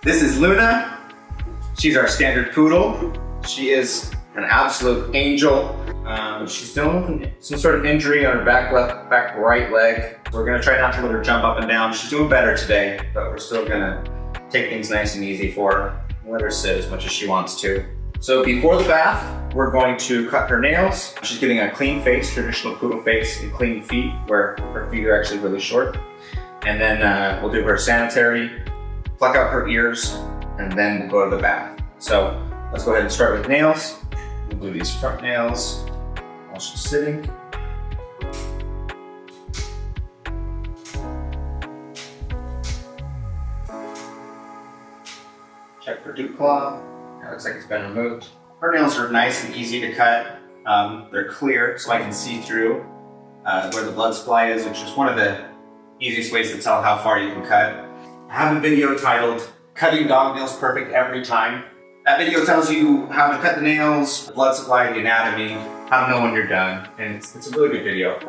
This is Luna. She's our standard poodle. She is an absolute angel. She's dealing with some sort of injury on her back right leg. We're gonna try not to let her jump up and down. She's doing better today, but we're still gonna take things nice and easy for her. Let her sit as much as she wants to. So before the bath, we're going to cut her nails. She's getting a clean face, traditional poodle face, and clean feet, where her feet are actually really short. And then we'll do her sanitary, pluck out her ears, and then we'll go to the bath. So let's go ahead and start with nails. We'll do these front nails while she's sitting. Check for dew claw. That looks like it's been removed. Her nails are nice and easy to cut. They're clear, so I can see through where the blood supply is, which is one of the easiest ways to tell how far you can cut. I have a video titled, Cutting Dog Nails Perfect Every Time. That video tells you how to cut the nails, the blood supply, the anatomy, how to know when you're done, and it's a really good video.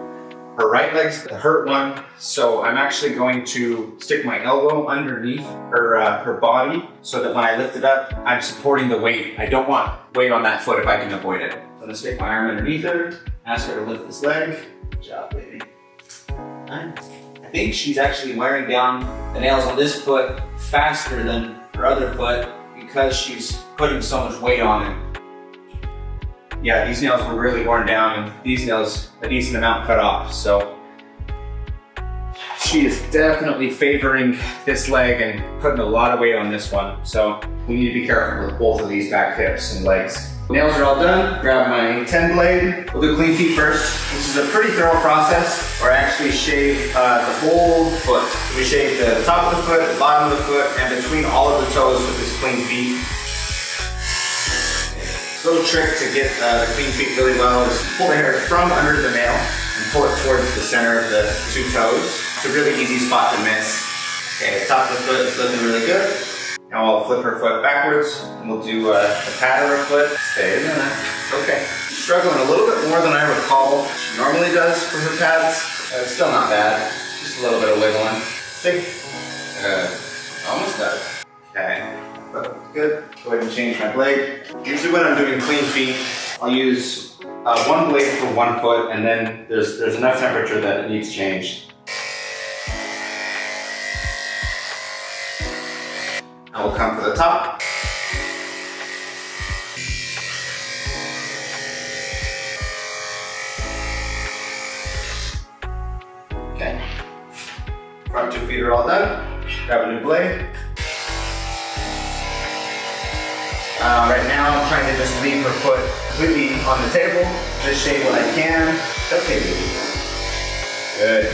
Her right leg's the hurt one, so I'm actually going to stick my elbow underneath her body so that when I lift it up, I'm supporting the weight. I don't want weight on that foot if I can avoid it. So I'm gonna stick my arm underneath her, ask her to lift this leg. Good job, baby. I think she's actually wearing down the nails on this foot faster than her other foot because she's putting so much weight on it. Yeah, these nails were really worn down and these nails a decent amount cut off. So she is definitely favoring this leg and putting a lot of weight on this one. So we need to be careful with both of these back hips and legs. Nails are all done. Grab my 10 blade. We'll do clean feet first. This is a pretty thorough process where I actually shave the whole foot. We shave the top of the foot, the bottom of the foot, and between all of the toes with this clean feet. Little trick to get the clean feet really well is pull the hair from under the nail and pull it towards the center of the two toes. It's a really easy spot to miss. Okay, the top of the foot is looking really good. Now I'll flip her foot backwards and we'll do a pat of her foot. Stay in there. Okay. She's struggling a little bit more than I recall she normally does for her pads. It's still not bad. Just a little bit of wiggling. See? Almost done. Okay. Good. Go ahead and change my blade. Usually when I'm doing clean feet, I'll use one blade for one foot, and then there's enough temperature that it needs changed. I will come for the top. Okay. Front 2 feet are all done. Grab a new blade. Right now, I'm trying to just leave her foot completely on the table. Just shave what I can. Okay, baby. Good.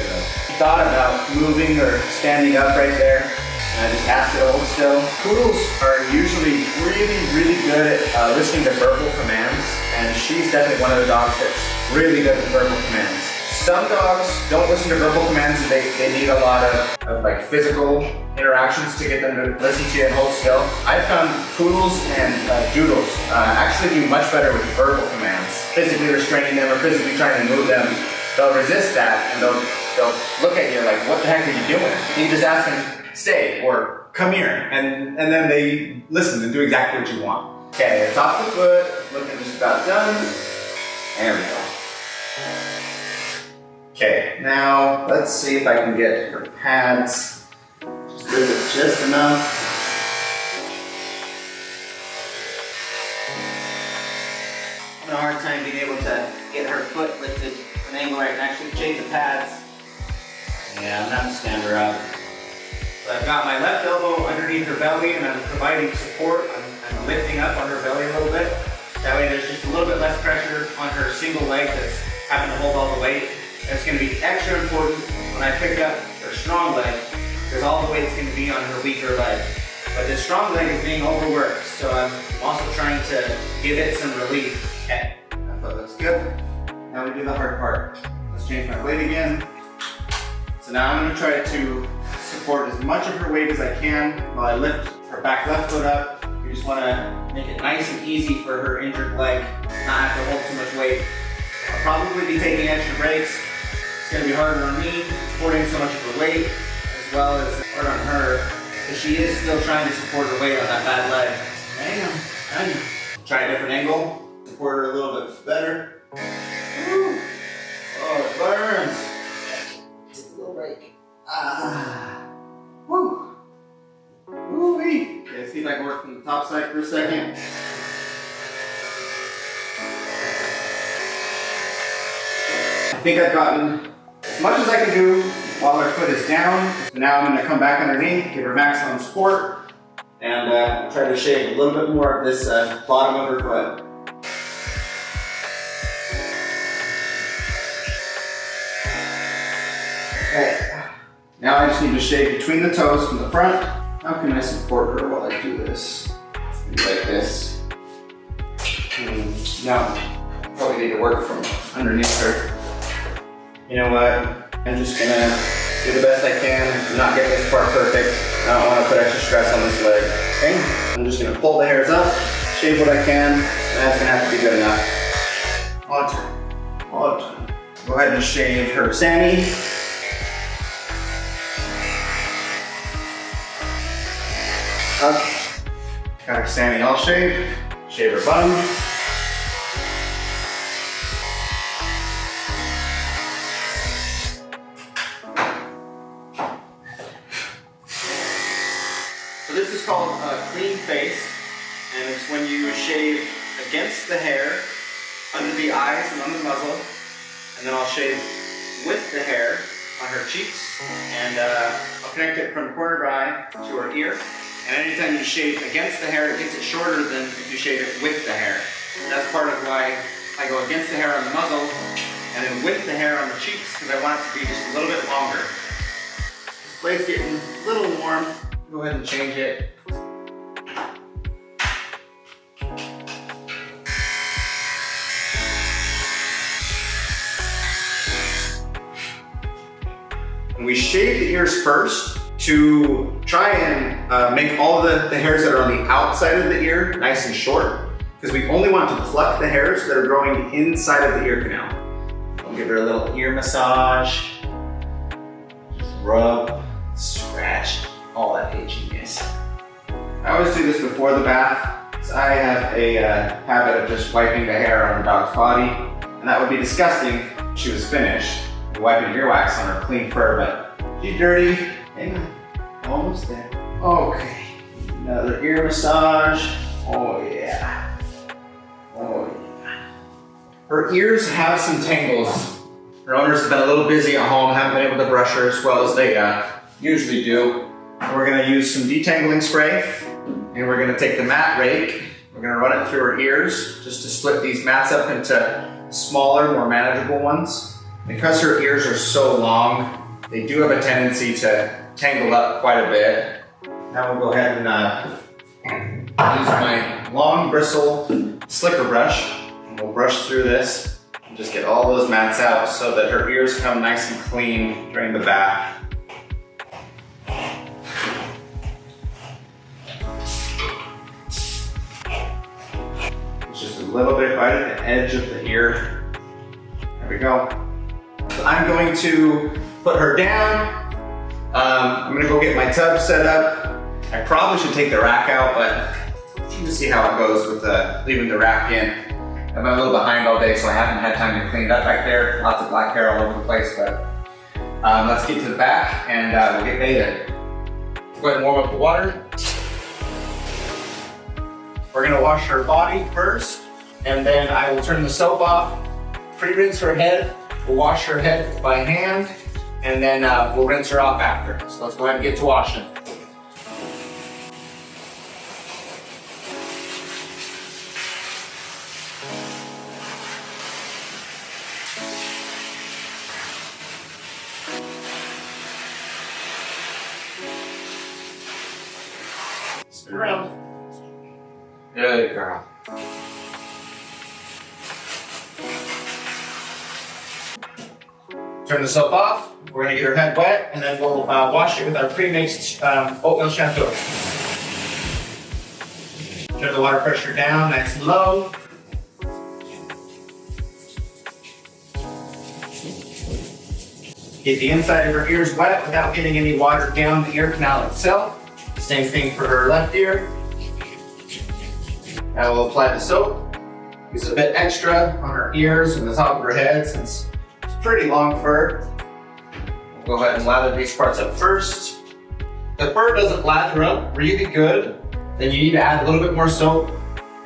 Thought about moving or standing up right there. And I just asked her to hold still. Poodles are usually really good at listening to verbal commands. And she's definitely one of the dogs that's really good at verbal commands. Some dogs don't listen to verbal commands and they need a lot of like physical interactions to get them to listen to you and hold still. I found poodles and doodles actually do much better with verbal commands. Physically restraining them or physically trying to move them, they'll resist that and they'll look at you like, what the heck are you doing? You just ask them, stay or come here, and then they listen and do exactly what you want. Okay, top of the foot, looking just about done. There we go. Okay, now let's see if I can get her pads. Just give it just enough. I'm having a hard time being able to get her foot lifted an angle where I can actually shake the pads. Yeah, I'm gonna have to stand her up. So I've got my left elbow underneath her belly and I'm providing support. I'm lifting up on her belly a little bit. That way there's just a little bit less pressure on her single leg that's having to hold all the weight. It's going to be extra important when I pick up her strong leg because all the weight's going to be on her weaker leg. But this strong leg is being overworked, so I'm also trying to give it some relief. Okay, that foot looks good. Now we do the hard part. Let's change my blade again. So now I'm going to try to support as much of her weight as I can while I lift her back left foot up. You just want to make it nice and easy for her injured leg, not have to hold too much weight. I'll probably be taking extra breaks. It's going to be harder on me, supporting so much of her weight, as well as hard on her to because she is still trying to support her weight on that bad leg. Hang on, hang on. Try a different angle, support her a little bit better. Woo. Oh, it burns. Take a little break. Ah. Woo. Woo-wee. Okay, see if I can work from the top side for a second. I think I've gotten as much as I can do while her foot is down. So now I'm going to come back underneath, give her maximum support, and try to shave a little bit more of this bottom of her foot. Okay, now I just need to shave between the toes from the front. How can I support her while I do this? Maybe like this. No, probably need to work from underneath her. You know what? I'm just gonna do the best I can. I'm not getting this part perfect. I don't want to put extra stress on this leg. Okay? I'm just gonna pull the hairs up, shave what I can, and that's gonna have to be good enough. All done. All done. Go ahead and shave her Sammy. Okay. Got her Sammy all shaved. Shave her bum. So this is called a clean face, and it's when you shave against the hair, under the eyes and under the muzzle, and then I'll shave with the hair on her cheeks, and I'll connect it from corner eye to her ear. And anytime you shave against the hair, it gets it shorter than if you shave it with the hair. And that's part of why I go against the hair on the muzzle, and then with the hair on the cheeks, because I want it to be just a little bit longer. This blade's getting a little warm. Go ahead and change it. And we shave the ears first to try and make all of the hairs that are on the outside of the ear nice and short, because we only want to pluck the hairs that are growing inside of the ear canal. I'll give her a little ear massage. Just rub, scratch, all that itchiness. I always do this before the bath, because I have a habit of just wiping the hair on her dog's body, and that would be disgusting if she was finished. Wiping earwax on her clean fur, but she's dirty. Hang on, almost there. Okay, another ear massage. Oh yeah, oh yeah. Her ears have some tangles. Her owners have been a little busy at home, haven't been able to brush her as well as they usually do. We're gonna use some detangling spray, and we're gonna take the mat rake. We're gonna run it through her ears, just to split these mats up into smaller, more manageable ones. Because her ears are so long, they do have a tendency to tangle up quite a bit. Now we'll go ahead and use my long bristle slicker brush, and we'll brush through this and just get all those mats out so that her ears come nice and clean during the bath. Just a little bit right at the edge of the ear. There we go. So I'm going to put her down. I'm gonna go get my tub set up. I probably should take the rack out, but let's see how it goes with leaving the rack in. I've been a little behind all day, so I haven't had time to clean it up back there. Lots of black hair all over the place, but let's get to the back and we'll get bathing. Go ahead and warm up the water. We're gonna wash her body first, and then I will turn the soap off, pre-rinse her head. We'll wash her head by hand, and then we'll rinse her off after. So let's go ahead and get to washing. Spin around. Good girl. Turn the soap off. We're gonna get her head wet, and then we'll wash it with our pre-mixed oatmeal shampoo. Turn the water pressure down nice and low. Get the inside of her ears wet without getting any water down the ear canal itself. Same thing for her left ear. Now we'll apply the soap. Use a bit extra on her ears and the top of her head since it's pretty long fur. We'll go ahead and lather these parts up first. If the fur doesn't lather up really good, then you need to add a little bit more soap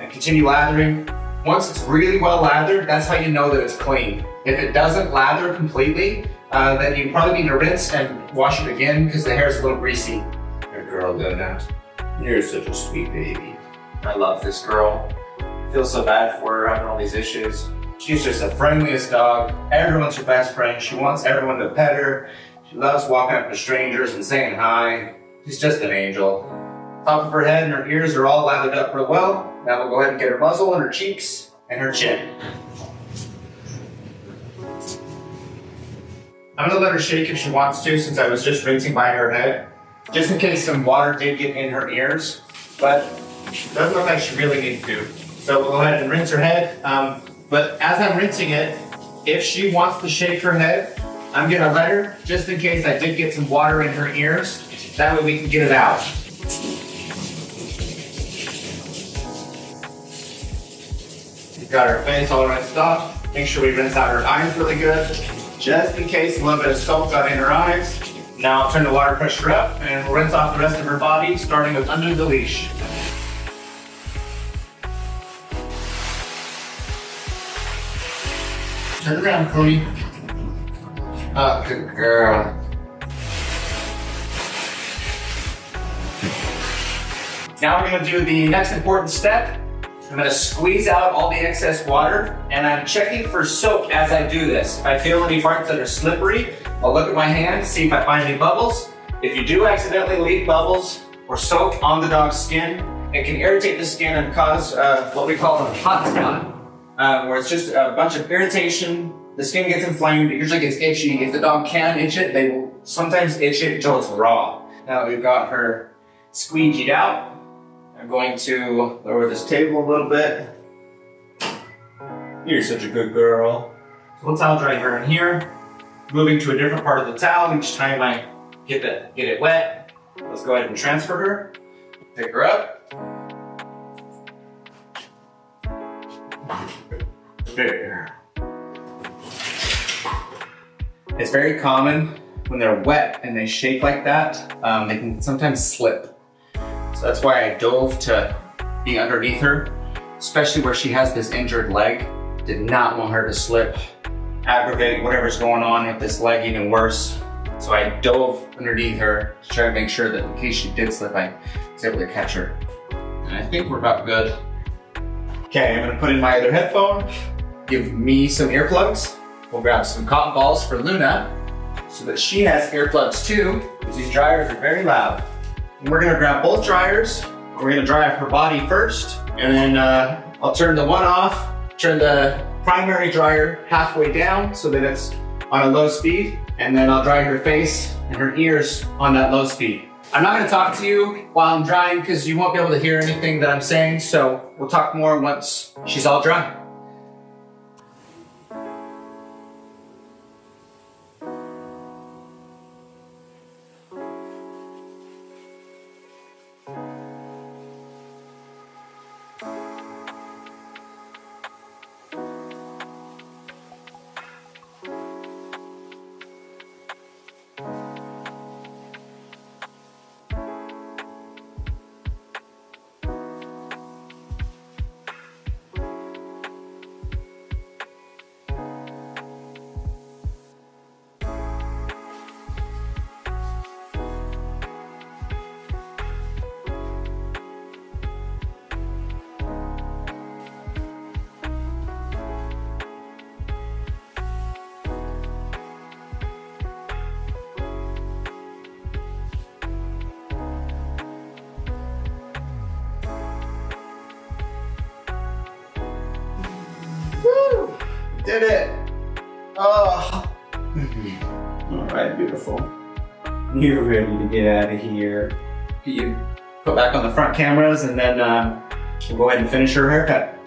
and continue lathering. Once it's really well lathered, that's how you know that it's clean. If it doesn't lather completely, then you probably need to rinse and wash it again because the hair is a little greasy. Good girl, Luna. You're such a sweet baby. I love this girl. I feel so bad for her having all these issues. She's just the friendliest dog. Everyone's her best friend. She wants everyone to pet her. She loves walking up to strangers and saying hi. She's just an angel. Top of her head and her ears are all lathered up real well. Now we'll go ahead and get her muzzle and her cheeks and her chin. I'm gonna let her shake if she wants to since I was just rinsing by her head, just in case some water did get in her ears, but it doesn't look like she really needs to. So we'll go ahead and rinse her head. But as I'm rinsing it, if she wants to shake her head, I'm gonna let her, just in case I did get some water in her ears. That way we can get it out. We've got her face all rinsed off. Make sure we rinse out her eyes really good, just in case a little bit of soap got in her eyes. Now I'll turn the water pressure up and we'll rinse off the rest of her body, starting with under the leash. Turn around, Cody. Oh, good girl. Now we're gonna do the next important step. I'm gonna squeeze out all the excess water, and I'm checking for soap as I do this. If I feel any parts that are slippery, I'll look at my hand, see if I find any bubbles. If you do accidentally leave bubbles or soap on the dog's skin, it can irritate the skin and cause what we call a hot spot. Where it's just a bunch of irritation, the skin gets inflamed, it usually gets itchy. If the dog can itch it, they will sometimes itch it until it's raw. Now that we've got her squeegeed out, I'm going to lower this table a little bit. You're such a good girl. So we'll towel dry her in here, moving to a different part of the towel each time I get it wet. Let's go ahead and transfer her, pick her up. There. It's very common when they're wet and they shake like that, they can sometimes slip. So that's why I dove to be underneath her, especially where she has this injured leg. Did not want her to slip, aggravate whatever's going on with this leg even worse. So I dove underneath her to try to make sure that in case she did slip, I was able to catch her. And I think we're about good. Okay, I'm gonna put in my other headphone, give me some earplugs. We'll grab some cotton balls for Luna so that she has earplugs too, because these dryers are very loud. And we're gonna grab both dryers. We're gonna dry her body first, and then I'll turn the one off, turn the primary dryer halfway down so that it's on a low speed, and then I'll dry her face and her ears on that low speed. I'm not gonna talk to you while I'm drying because you won't be able to hear anything that I'm saying, so we'll talk more once she's all dry. Woo! Did it! Oh! Alright, beautiful. You're ready to get out of here. You put back on the front cameras and then we'll go ahead and finish her haircut.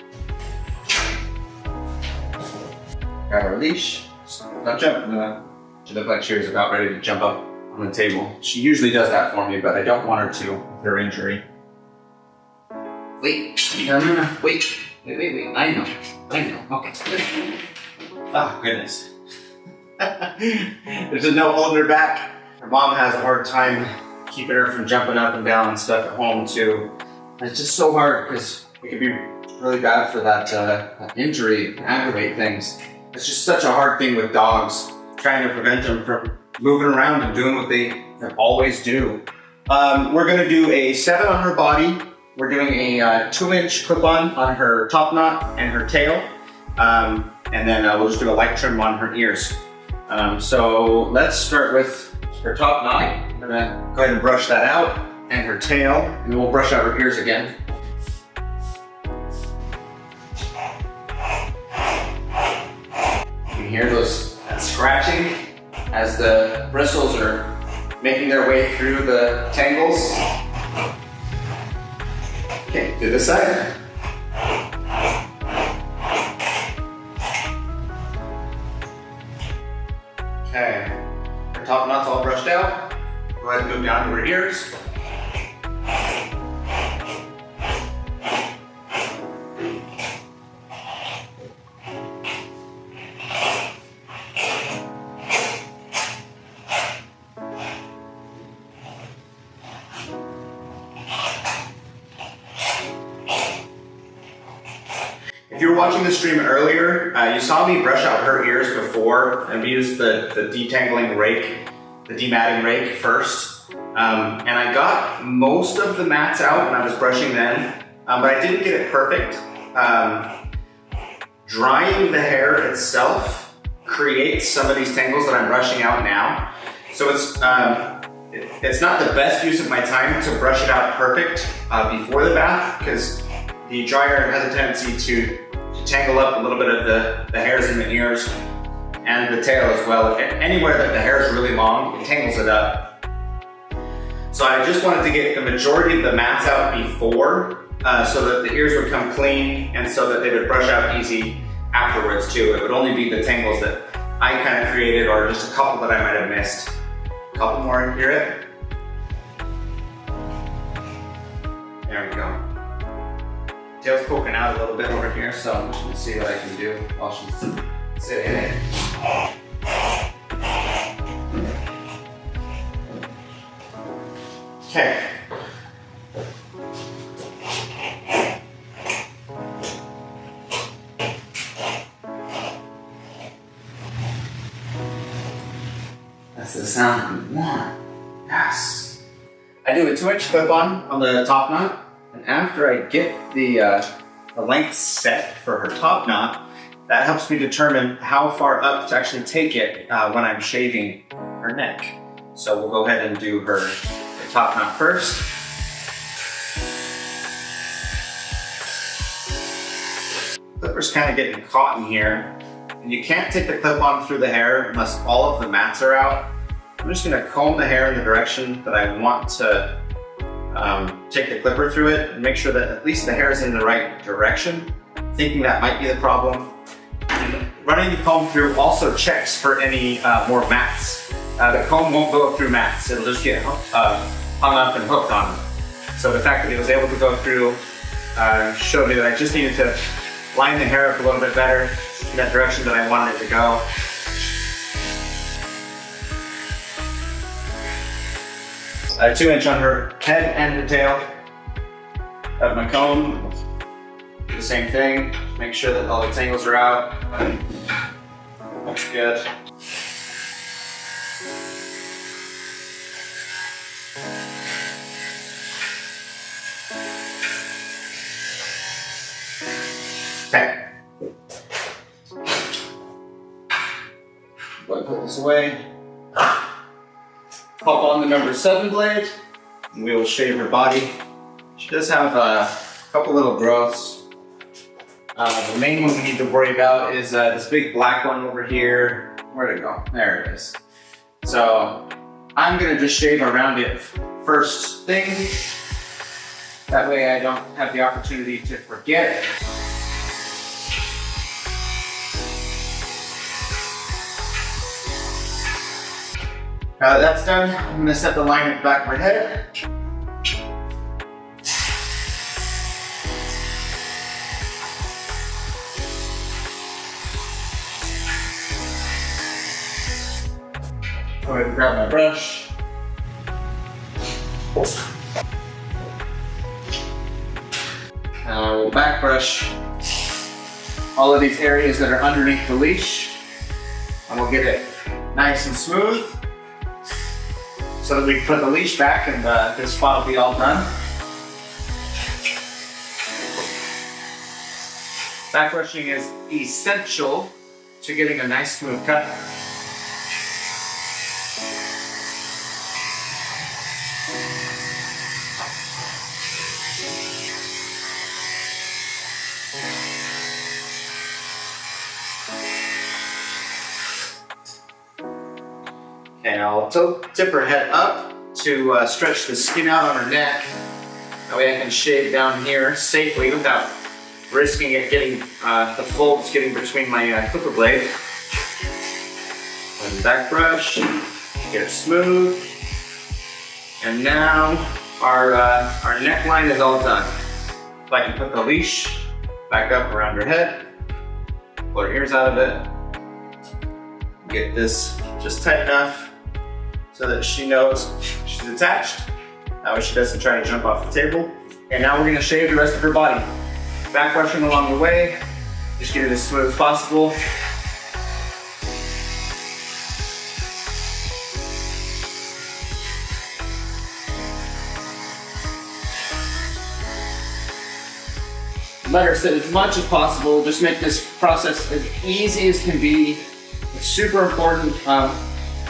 Got her leash. Not jumping. She looked like she was about ready to jump up on the table. She usually does that for me, but I don't want her to. her injury. Wait, no, wait. I know. Okay. Oh, goodness. There's no holding her back. Her mom has a hard time keeping her from jumping up and down and stuff at home too. And it's just so hard because it can be really bad for that injury, aggravate things. It's just such a hard thing with dogs, trying to prevent them from moving around and doing what they always do. We're gonna do a 7 on her body. We're doing a 2-inch clip-on on her top knot and her tail. And then we'll just do a light trim on her ears. So let's start with her top knot. I'm gonna go ahead and brush that out, and her tail, and then we'll brush out her ears again. You can hear that scratching as the bristles are making their way through the tangles. Okay, do this side. Okay, her top knot's all brushed out. Go ahead and move down to her ears. If you were watching the stream earlier, you saw me brush out her ears before, and we used the detangling rake, the dematting rake first. And I got most of the mats out when I was brushing them, but I didn't get it perfect. Drying the hair itself creates some of these tangles that I'm brushing out now. So it's not the best use of my time to brush it out perfect before the bath, because the dryer has a tendency to tangle up a little bit of the hairs in the ears and the tail as well. Anywhere that the hair is really long, it tangles it up. So I just wanted to get the majority of the mats out before, so that the ears would come clean and so that they would brush out easy afterwards too. It would only be the tangles that I kind of created, or just a couple that I might have missed. A couple more, hear it? There we go. Tail's poking out a little bit over here, so I'm just gonna see what I can do while she's sitting in it. Okay. That's the sound we want. Yes. I do a 2-inch clip-on the top knot. And after I get the length set for her top knot, that helps me determine how far up to actually take it when I'm shaving her neck. So we'll go ahead and do her top knot first. Clipper's kind of getting caught in here, and you can't take the clip on through the hair unless all of the mats are out. I'm just gonna comb the hair in the direction that I want to take the clipper through it and make sure that at least the hair is in the right direction, thinking that might be the problem. And running the comb through also checks for any more mats. The comb won't go through mats, it'll just get hung up and hooked on them. So the fact that it was able to go through showed me that I just needed to line the hair up a little bit better in that direction that I wanted it to go. A 2-inch on her head and her tail. Have my comb, do the same thing. Make sure that all the tangles are out. Looks good. Okay. Go ahead and put this away. Pop on the number 7 blade, and we will shave her body. She does have a couple little growths. The main one we need to worry about is this big black one over here. Where'd it go? There it is. So I'm gonna just shave around it first thing. That way I don't have the opportunity to forget. Now that that's done, I'm gonna set the line at the back of her head. Go ahead and grab my brush. Now we'll back brush all of these areas that are underneath the leash, and we'll get it nice and smooth so that we can put the leash back and this spot will be all done. Back brushing is essential to getting a nice smooth cut. Okay, I'll tip her head up to stretch the skin out on her neck. That way I can shave down here safely without risking it getting the folds getting between my clipper blade. And back brush, get it smooth. And now our neckline is all done. So I can put the leash back up around her head, pull her ears out of it, get this just tight enough so that she knows she's attached. That way she doesn't try to jump off the table. And now we're gonna shave the rest of her body. Back brushing along the way, just get it as smooth as possible. Let her sit as much as possible. Just make this process as easy as can be. It's super important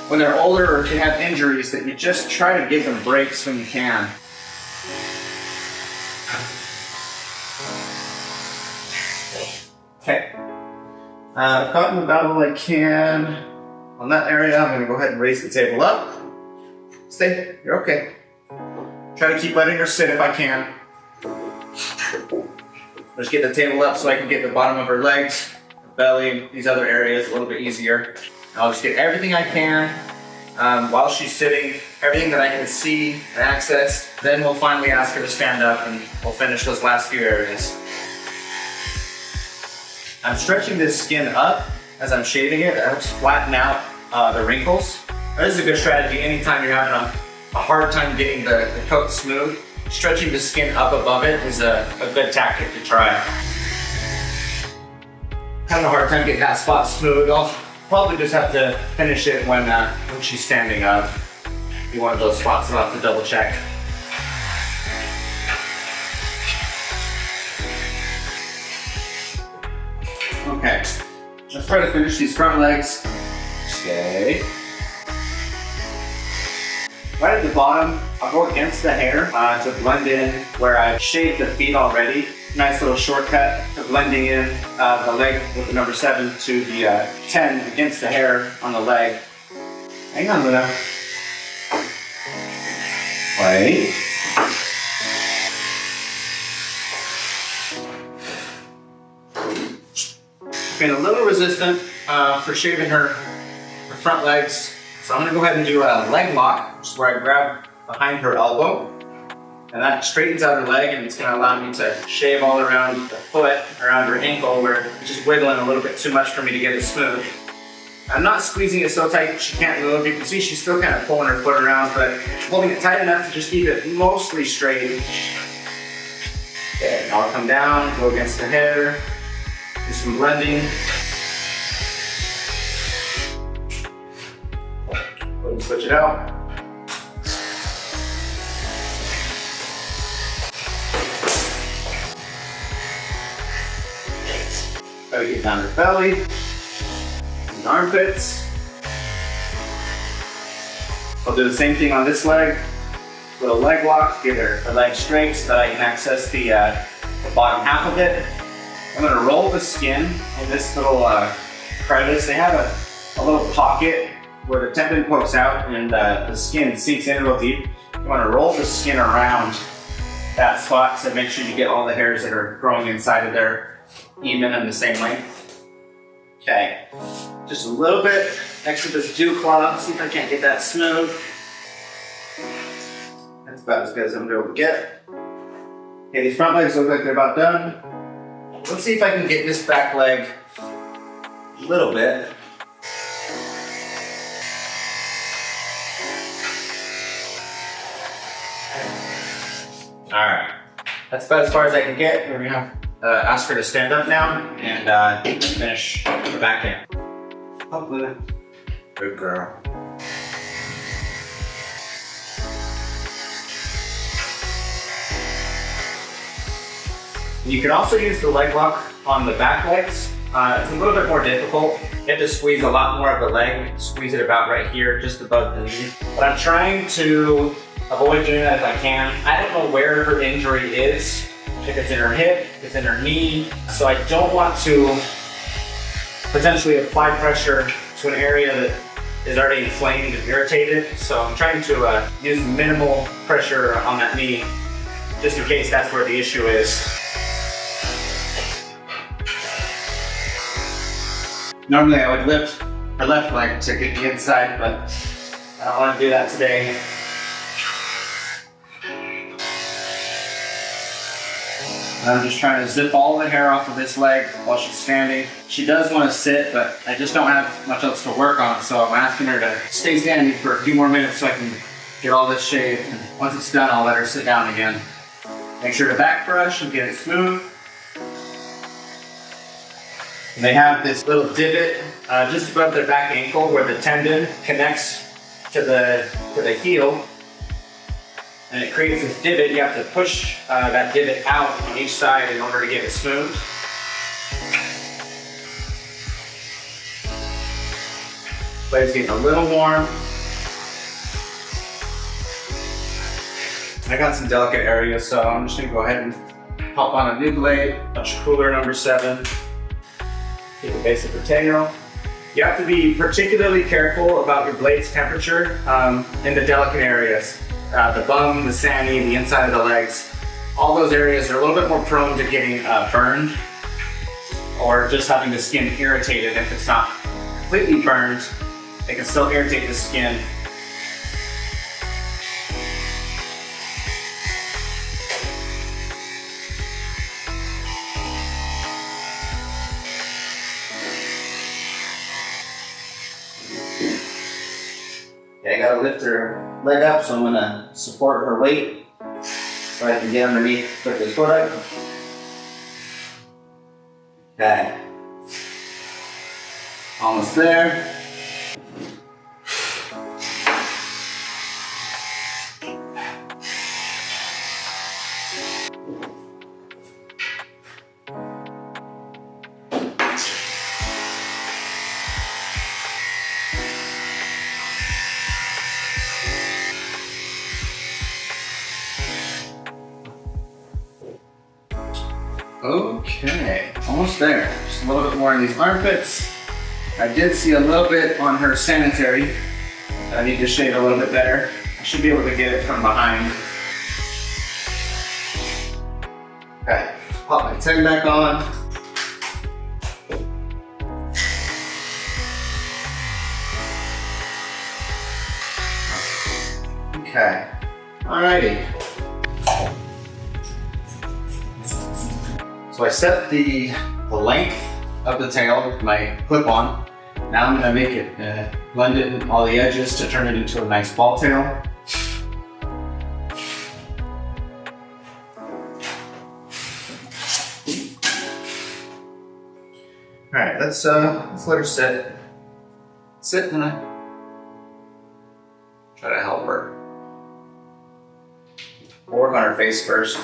when they're older or can have injuries that you just try to give them breaks when you can. Okay, I've gotten about all I can on that area. I'm gonna go ahead and raise the table up. Stay, you're okay. Try to keep letting her sit if I can. Just get the table up so I can get the bottom of her legs, her belly, these other areas a little bit easier. I'll just get everything I can while she's sitting, everything that I can see and access. Then we'll finally ask her to stand up and we'll finish those last few areas. I'm stretching this skin up as I'm shaving it. It helps flatten out the wrinkles. This is a good strategy anytime you're having a hard time getting the coat smooth. Stretching the skin up above it is a good tactic to try. Having a hard time getting that spot smooth. I'll probably just have to finish it when she's standing up. Be one of those spots I'll have to double check. Okay, let's try to finish these front legs. Okay. Right at the bottom, I'll go against the hair to blend in where I've shaved the feet already. Nice little shortcut to blending in the leg with the number 7 to the 10 against the hair on the leg. Hang on, Luna. Wait. Been a little resistant for shaving her front legs. So I'm gonna go ahead and do a leg lock, which is where I grab behind her elbow. And that straightens out her leg and it's gonna allow me to shave all around the foot, around her ankle, where it's just wiggling a little bit too much for me to get it smooth. I'm not squeezing it so tight she can't move. You can see she's still kind of pulling her foot around, but holding it tight enough to just keep it mostly straight. Okay, now I'll come down, go against the hair, do some blending. Go and switch it out. Try to get down her belly, and armpits. I'll do the same thing on this leg. Little leg lock, get her leg straight so that I can access the bottom half of it. I'm gonna roll the skin in this little crevice. They have a little pocket where the tendon pokes out and the skin sinks in real deep. You wanna roll the skin around that spot to make sure you get all the hairs that are growing inside of there even and the same length. Okay, just a little bit next to this dew cloth. See if I can't get that smooth. That's about as good as I'm gonna be able to get. Okay, these front legs look like they're about done. Let's see if I can get this back leg a little bit. All right, that's about as far as I can get. We're gonna ask her to stand up now and finish the back end. Oh, Luna. Good girl. You can also use the leg lock on the back legs. It's a little bit more difficult. You have to squeeze a lot more of the leg, squeeze it about right here, just above the knee. But I'm trying to avoid doing that if I can. I don't know where her injury is. If it's in her hip, if it's in her knee. So I don't want to potentially apply pressure to an area that is already inflamed and irritated. So I'm trying to use minimal pressure on that knee, just in case that's where the issue is. Normally I would lift her left leg to get the inside, but I don't want to do that today. I'm just trying to zip all the hair off of this leg while she's standing. She does want to sit, but I just don't have much else to work on, so I'm asking her to stay standing for a few more minutes so I can get all this shaved. And once it's done, I'll let her sit down again. Make sure to back brush and get it smooth. And they have this little divot just above their back ankle where the tendon connects to the heel. And it creates this divot. You have to push that divot out on each side in order to get it smooth. Blade's getting a little warm. I got some delicate areas, so I'm just gonna go ahead and pop on a new blade, much cooler, number 7. Get the base of the tail. You have to be particularly careful about your blade's temperature in the delicate areas. The bum, the sani, the inside of the legs. All those areas are a little bit more prone to getting burned or just having the skin irritated. If it's not completely burned, it can still irritate the skin. I gotta lift her leg up, so I'm gonna support her weight so I can get underneath with this foot up. Okay. Almost there. Okay, almost there. Just a little bit more in these armpits. I did see a little bit on her sanitary. I need to shave a little bit better. I should be able to get it from behind. Okay, pop my tag back on. Okay, alrighty. So I set the length of the tail with my clip-on. Now I'm gonna make it blend it in all the edges to turn it into a nice ball tail. All right, let's let her sit. Sit and try to help her. We'll work on her face first.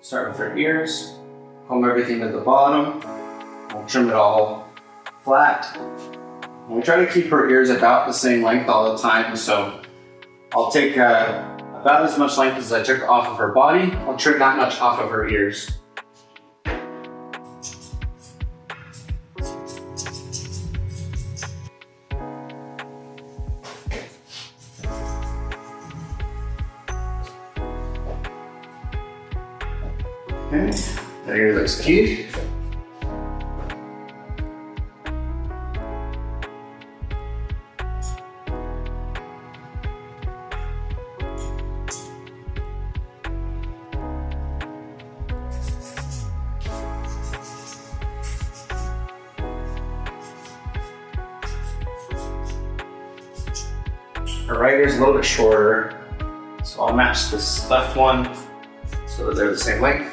Start with her ears, comb everything at the bottom. We'll trim it all flat. And we try to keep her ears about the same length all the time, so I'll take about as much length as I took off of her body. I'll trim that much off of her ears. Okay, that ear looks cute. Her right ear is a little bit shorter, so I'll match this left one so that they're the same length.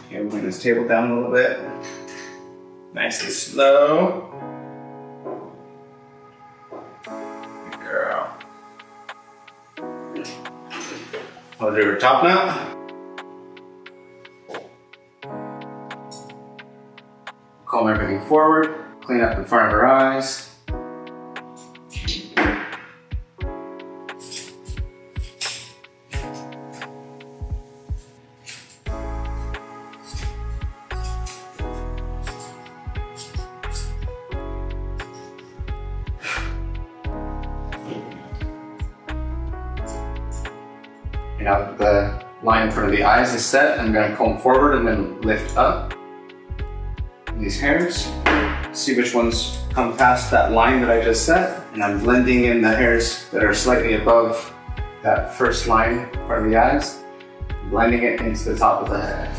Okay, we'll bring this table down a little bit. Nice and slow. Good girl. I'll do her top knot. Comb everything forward. Clean up in front of her eyes. Now that the line in front of the eyes is set, I'm going to comb forward and then lift up these hairs. See which ones come past that line that I just set. And I'm blending in the hairs that are slightly above that first line in front of the eyes, blending it into the top of the head.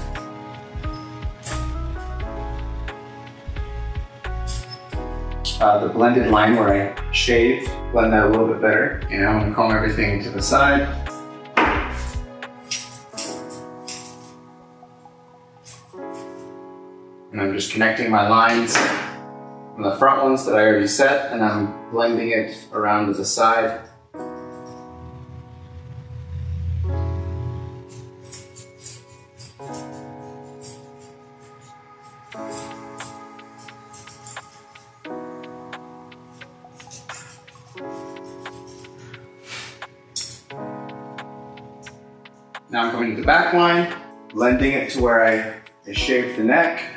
The blended line where I shaved, blend that a little bit better. And I'm going to comb everything to the side. And I'm just connecting my lines from the front ones that I already set, and I'm blending it around to the side. Now I'm going to the back line, blending it to where I shaved the neck.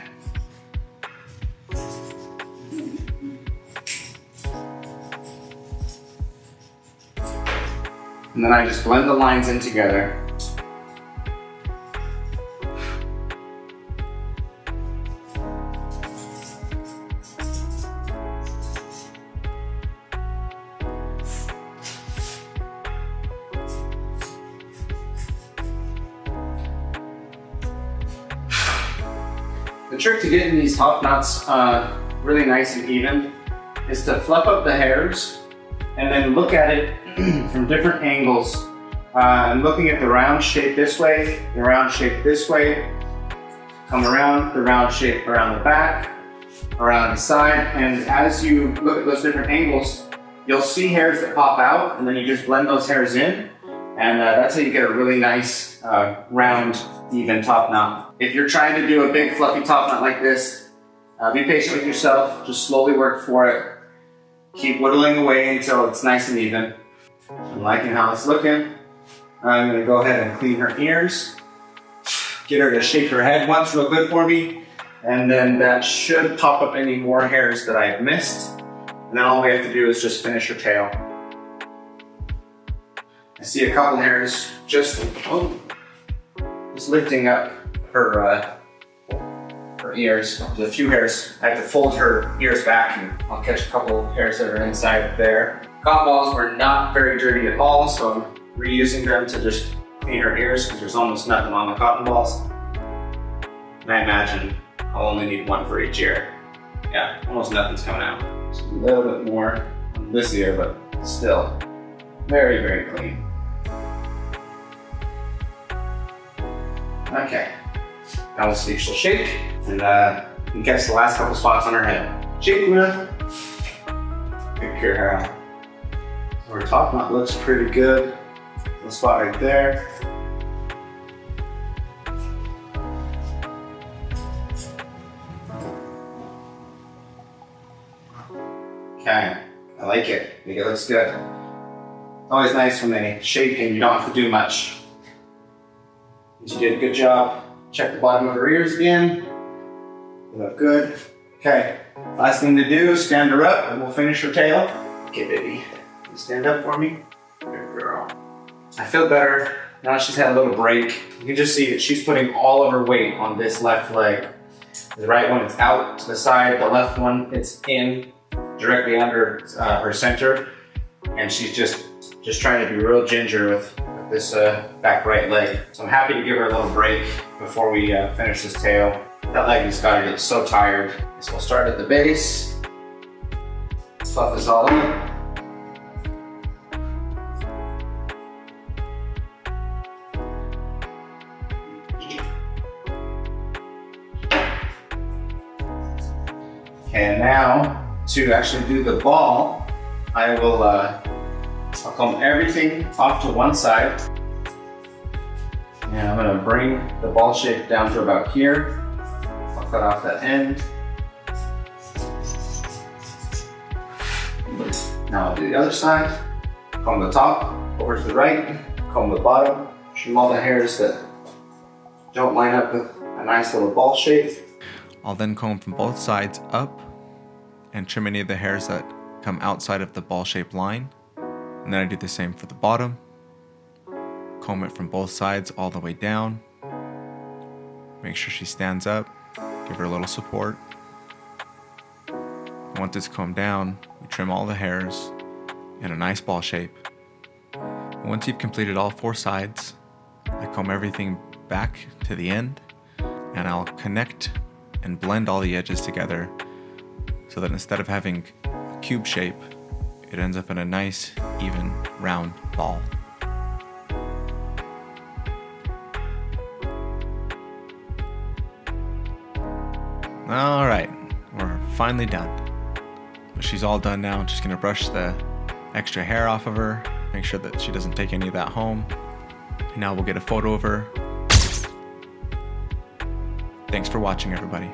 And then I just blend the lines in together. The trick to getting these top knots really nice and even is to fluff up the hairs and then look at it from different angles. I'm looking at the round shape this way, the round shape this way, come around, the round shape around the back, around the side, and as you look at those different angles, you'll see hairs that pop out, and then you just blend those hairs in, and that's how you get a really nice, round, even top knot. If you're trying to do a big fluffy top knot like this, be patient with yourself, just slowly work for it. Keep whittling away until it's nice and even. I'm liking how it's looking. I'm gonna go ahead and clean her ears. Get her to shake her head once real good for me. And then that should pop up any more hairs that I have missed. And then all we have to do is just finish her tail. I see a couple hairs just lifting up her ears. There's a few hairs. I have to fold her ears back and I'll catch a couple hairs that are inside there. Cotton balls were not very dirty at all, so I'm reusing them to just clean her ears because there's almost nothing on the cotton balls. And I imagine I'll only need one for each ear. Yeah, almost nothing's coming out. Just a little bit more on this ear, but still very, very clean. Okay, now we'll see if she'll shake, and you can catch the last couple spots on her head. Shake, Luna. Pick your hair out. So her top knot looks pretty good. The spot right there. Okay, I like it. I think it looks good. It's always nice when they shake and you don't have to do much. You did a good job. Check the bottom of her ears again. They look good. Okay, last thing to do is stand her up and we'll finish her tail. Okay, baby. You stand up for me. Good girl. I feel better. Now she's had a little break. You can just see that she's putting all of her weight on this left leg. The right one is out to the side. The left one, it's in directly under her center. And she's just just trying to be real ginger with this back right leg. So I'm happy to give her a little break before we finish this tail. That leg has got to get so tired. So we'll start at the base, fluff this all up. And now, to actually do the ball, I will I'll comb everything off to one side. And I'm gonna bring the ball shape down to about here. I'll cut off that end. Now I'll do the other side. Comb the top over to the right, comb the bottom, trim all the hairs that don't line up with a nice little ball shape. I'll then comb from both sides up and trim any of the hairs that come outside of the ball-shaped line. And then I do the same for the bottom. Comb it from both sides all the way down. Make sure she stands up. Give her a little support. Once it's combed down, we trim all the hairs in a nice ball shape. And once you've completed all 4 sides, I comb everything back to the end, and I'll connect and blend all the edges together so that instead of having a cube shape, it ends up in a nice, even, round ball. All right, we're finally done. But she's all done now. Just gonna brush the extra hair off of her, make sure that she doesn't take any of that home. And now we'll get a photo of her. Thanks for watching, everybody.